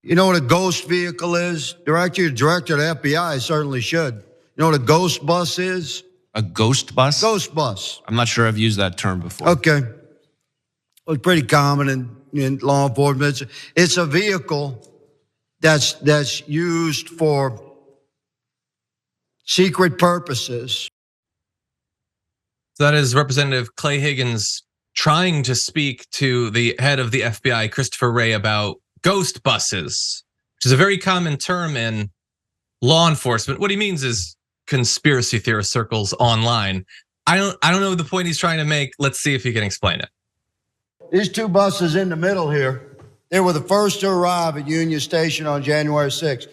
You know what a ghost vehicle is? Director of the FBI certainly should. You know what a ghost bus is? A ghost bus? Ghost bus. I'm not sure I've used that term before. Okay. Well, it's pretty common in law enforcement. It's a vehicle that's used for secret purposes. So that is Representative Clay Higgins trying to speak to the head of the FBI, Christopher Wray, about ghost buses, which is a very common term in law enforcement. What he means is conspiracy theorist circles online. I don't know the point he's trying to make. Let's see if he can explain it. These two buses in the middle here, they were the first to arrive at Union Station on January 6th,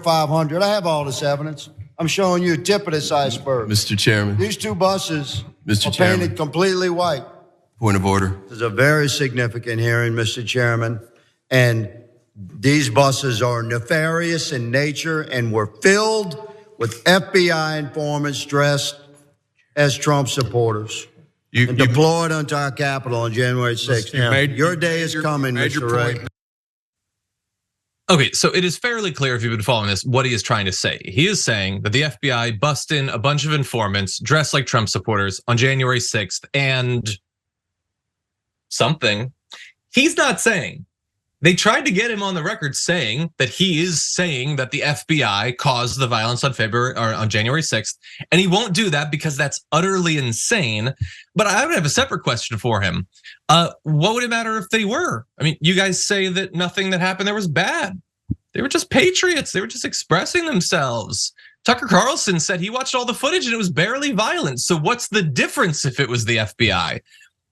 0500. I have all this evidence. I'm showing you a tip of this iceberg. Mr. Chairman. These two buses Mr. are Chairman. painted completely white. Point of order. This is a very significant hearing, Mr. Chairman. And these buses are nefarious in nature and were filled with FBI informants dressed as Trump supporters and deployed onto our Capitol on January 6th. Your day is coming, Mr. Wray. Okay, so it is fairly clear if you've been following this what he is trying to say. He is saying that the FBI bust in a bunch of informants dressed like Trump supporters on January 6th and something. He's not saying. They tried to get him on the record saying that he is saying that the FBI caused the violence on January 6th, and he won't do that because that's utterly insane. But I would have a separate question for him. What would it matter if they were? I mean, you guys say that nothing that happened there was bad. They were just patriots. They were just expressing themselves. Tucker Carlson said he watched all the footage and it was barely violent. So what's the difference if it was the FBI?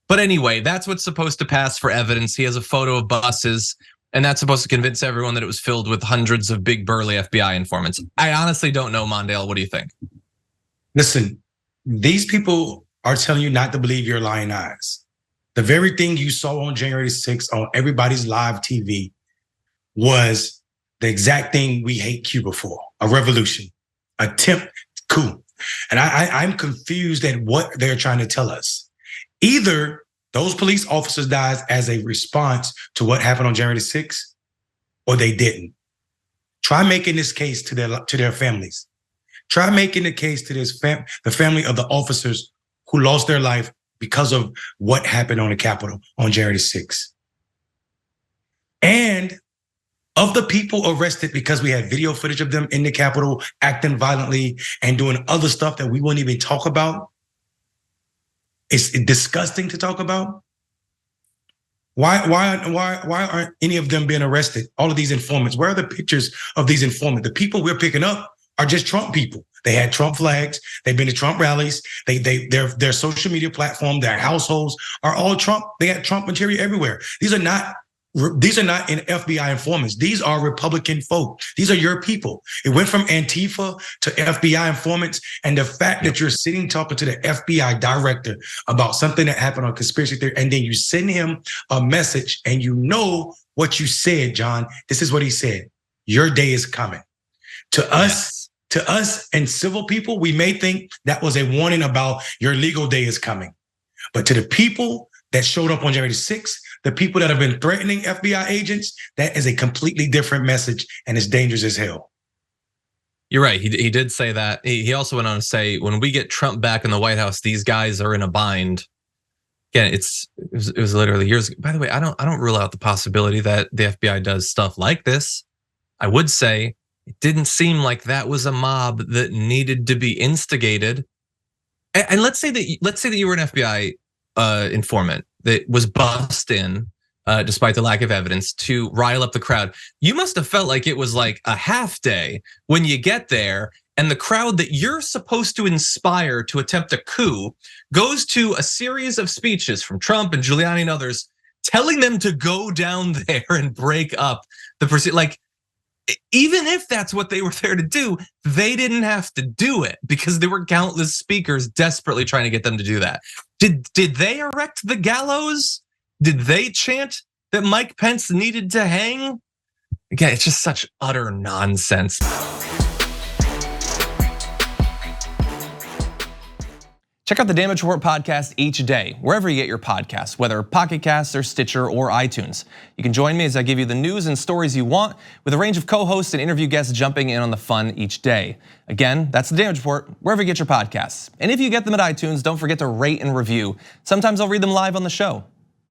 But anyway, that's what's supposed to pass for evidence. He has a photo of buses, and that's supposed to convince everyone that it was filled with hundreds of big burly FBI informants. I honestly don't know, Mondale. What do you think? Listen, these people are telling you not to believe your lying eyes. The very thing you saw on January 6th on everybody's live TV was the exact thing we hate Cuba for, a revolution, attempt coup. And I'm confused at what they're trying to tell us. Either those police officers died as a response to what happened on January 6th, or they didn't. Try making this case to their families. Try making the case to the family of the officers who lost their life because of what happened on the Capitol on January 6th. And of the people arrested because we had video footage of them in the Capitol acting violently and doing other stuff that we wouldn't even talk about. It's disgusting to talk about. Why aren't any of them being arrested? All of these informants, where are the pictures of these informants? The people we're picking up are just Trump people. They had Trump flags. They've been to Trump rallies. Their social media platform, their households are all Trump. They had Trump material everywhere. These are not FBI informants. These are Republican folk. These are your people. It went from Antifa to FBI informants. And the fact that you're sitting talking to the FBI director about something that happened on conspiracy theory, and then you send him a message and you know what you said, John. This is what he said. Your day is coming. To us and civil people, we may think that was a warning about your legal day is coming. But to the people that showed up on January 6th, the people that have been threatening FBI agents, that is a completely different message, and it's dangerous as hell. You're right. He did say that. He also went on to say, when we get Trump back in the White House, these guys are in a bind. Again, it was literally years ago. By the way, I don't rule out the possibility that the FBI does stuff like this. I would say it didn't seem like that was a mob that needed to be instigated. And let's say that you were an FBI informant that was bussed in, despite the lack of evidence, to rile up the crowd. You must have felt like it was like a half day when you get there and the crowd that you're supposed to inspire to attempt a coup goes to a series of speeches from Trump and Giuliani and others telling them to go down there and break up the proceedings. Like, even if that's what they were there to do, they didn't have to do it because there were countless speakers desperately trying to get them to do that. Did they erect the gallows? Did they chant that Mike Pence needed to hang? Again, it's just such utter nonsense. Check out the Damage Report podcast each day, wherever you get your podcasts, whether Pocket Casts or Stitcher or iTunes. You can join me as I give you the news and stories you want, with a range of co-hosts and interview guests jumping in on the fun each day. Again, that's the Damage Report, wherever you get your podcasts. And if you get them at iTunes, don't forget to rate and review. Sometimes I'll read them live on the show.